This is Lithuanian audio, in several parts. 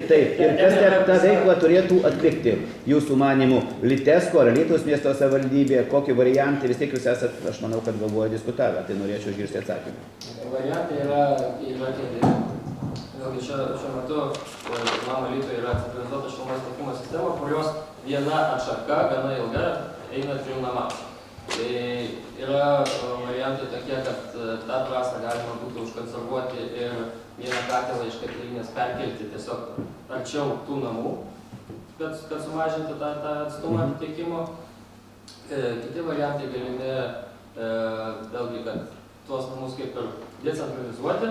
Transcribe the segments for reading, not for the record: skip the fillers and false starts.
Taip, ir kas tą veiklą turėtų atlikti jūsų manimų Litesko ar Alytaus miesto savivaldybė, kokį variantą, vis tiek jūs esat, aš manau, kad galvoja diskutavę, tai norėčiau išgirsti atsakymą. Variantai yra keli. Vėlgi šiuo metu mano Alytoje yra centralizuota šilumos tiekimo sistema, kurios viena atšaka, gana ilga, eina 3 namams. Tai yra variantai tokie, kad tą trasą galima būtų užkonservuoti ir vieną katilą iš katilinės perkelti tiesiog arčiau tų namų, kad sumažinti tą atstumą tiekimo. Kiti variantai galimi, vėlgi, kad tuos namus kaip ir decentralizuoti,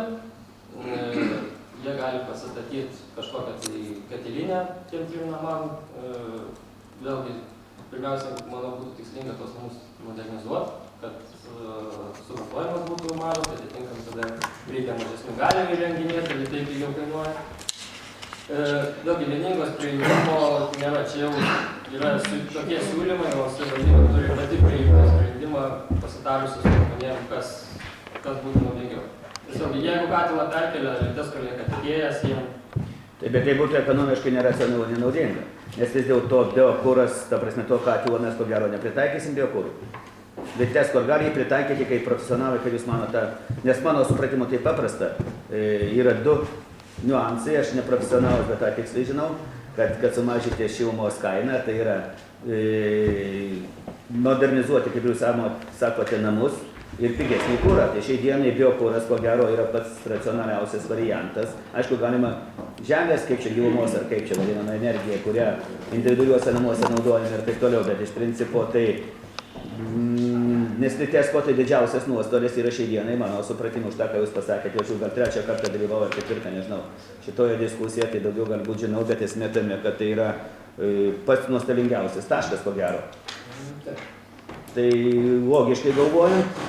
jie gali pasistatyti kažkokią tai katilinę tiem 3 namam. Vėlgi, pirmiausia, manau, būtų tikslinga tuos namus modernizuoti, kad suvartojimas būtų mažas, tai atitinkam tada reikia mažesnių galinių įrenginėti, tai pigiau kainuoja. Vėlgi, vieningos prieinimo nėra, čia jau yra tokie siūlymai, o savivaldybė turi pati priimti sprendimą pasitarusi su žmonėm, kas būtų naudingiau. Tiesiog, jeigu katilą perkelia, Litesko lieka tikėjas jiem. Taip, bet tai būtų ekonomiškai neracionalu, nenaudinga. Nes vis dėlto biokuras, ta prasme, to katilo mes ko gero nepritaikysim biokurui. Litesko ar gali jį pritaikyti kaip profesionalai, kaip jūs manote, nes mano supratimu tai paprasta. Yra 2 niuansai, aš neprofesionalas, bet tą tiksliai žinau, kad sumažinti šilumos kainą, tai yra modernizuoti, kaip jūs sakote, namus ir pigesnį kurą. Tai šiai dienai biokuras, ko gero, yra pats racionaliausias variantas. Aišku, galima žemės, kaip čia gilumos ar kaip čia vadinama energija, kurią individualiuose namuose naudojame ir taip toliau, bet iš principo tai nes Litesko tai didžiausias nuostolis yra šiai dienai, mano supratimu, už tą, ką jūs pasakėte, jau gal 3 kartą dalyvau ar 4, nežinau. Šitoje diskusijoje tai daugiau galbūt žinau, bet esmė tame, kad tai yra pats nuostolingiausias taškas, ko gero. Tai logiškai galvojant,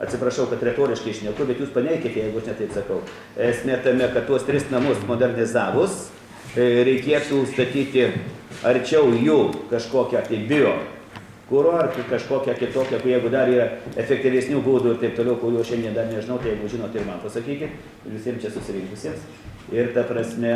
atsiprašau, kad retoriškai šneku, bet jūs paneikite, jeigu aš netaip sakau. Esmė tame, kad tuos 3 namus modernizavus, reikėtų statyti arčiau jų kažkokią tai bio kuro ar kažkokią kitokią, jeigu dar yra efektyvesnių būdų ir taip toliau, kuriuo šiandien dar nežinau, tai jeigu žinote ir man pasakykit, visiems čia susirinkusiems. Ir ta prasme,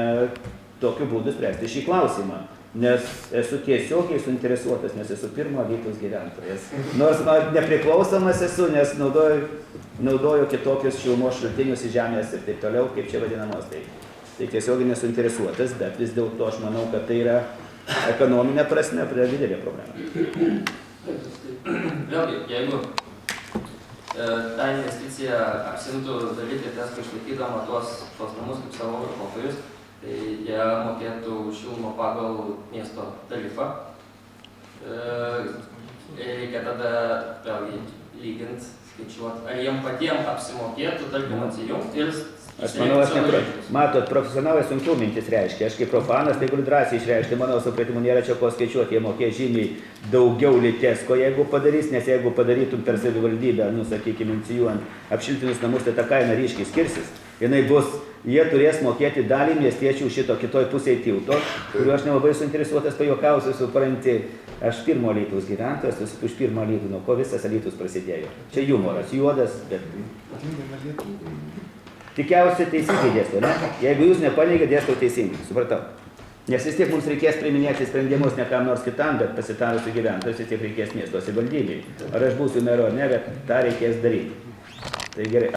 tokiu būdu spręsti šį klausimą. Nes esu tiesiogiai suinteresuotas, nes esu pirmo Alytaus gyventojas. Nors nepriklausomas esu, nes naudoju kitokius šilumos šaltinius į žemės ir taip toliau, kaip čia vadinamos. Tai tiesiogiai nesuinteresuotas, bet vis dėlto aš manau, kad tai yra ekonominė prasme didelė problema. Vėlgi, jeigu tą investiciją apsimtų daryti Litesko išlaikydama tuos namus kaip savo vartotojus, tai jie mokėtų šilumą pagal miesto tarifą. Reikia tada vėlgi lyginti, skaičiuoti, ar jiem patiems apsimokėtų, tarkim, atsijungti ir aš manau, matot, profesionalai sunkiau mintis reiškia. Aš kaip profanas, tai galiu drąsiai išreikšti, mano supratimu, nėra čia ko skaičiuoti, jie mokės žymiai daugiau Litesko, jeigu padarys, nes jeigu padarytum per savivaldybę, sakykime, inicijuojant apšiltinus namus, tai ta kaina ryškiai skirsis. Jie turės mokėti dalį miestiečių šito kitoj pusėje tilto, kuriuo aš nelabai suinteresuotas, pajuokausiu, supranti, aš pirmo Alytaus gyventojas, už pirmo Alytų, nuo ko visas Alytus prasidėjo. Čia jumoras, juodas, bet tikiausiai teisingai dėstau, ne? Jeigu jūs nepaneigėte, dėstau teisingai, supratau. Nes vis tiek mums reikės priiminėti sprendimus ne kam nors kitam, bet pasitarus su gyventojais, vis tiek reikės miesto savivaldybei. Ar aš būsiu mero ar ne, bet tą reikės daryti. Tai gerai.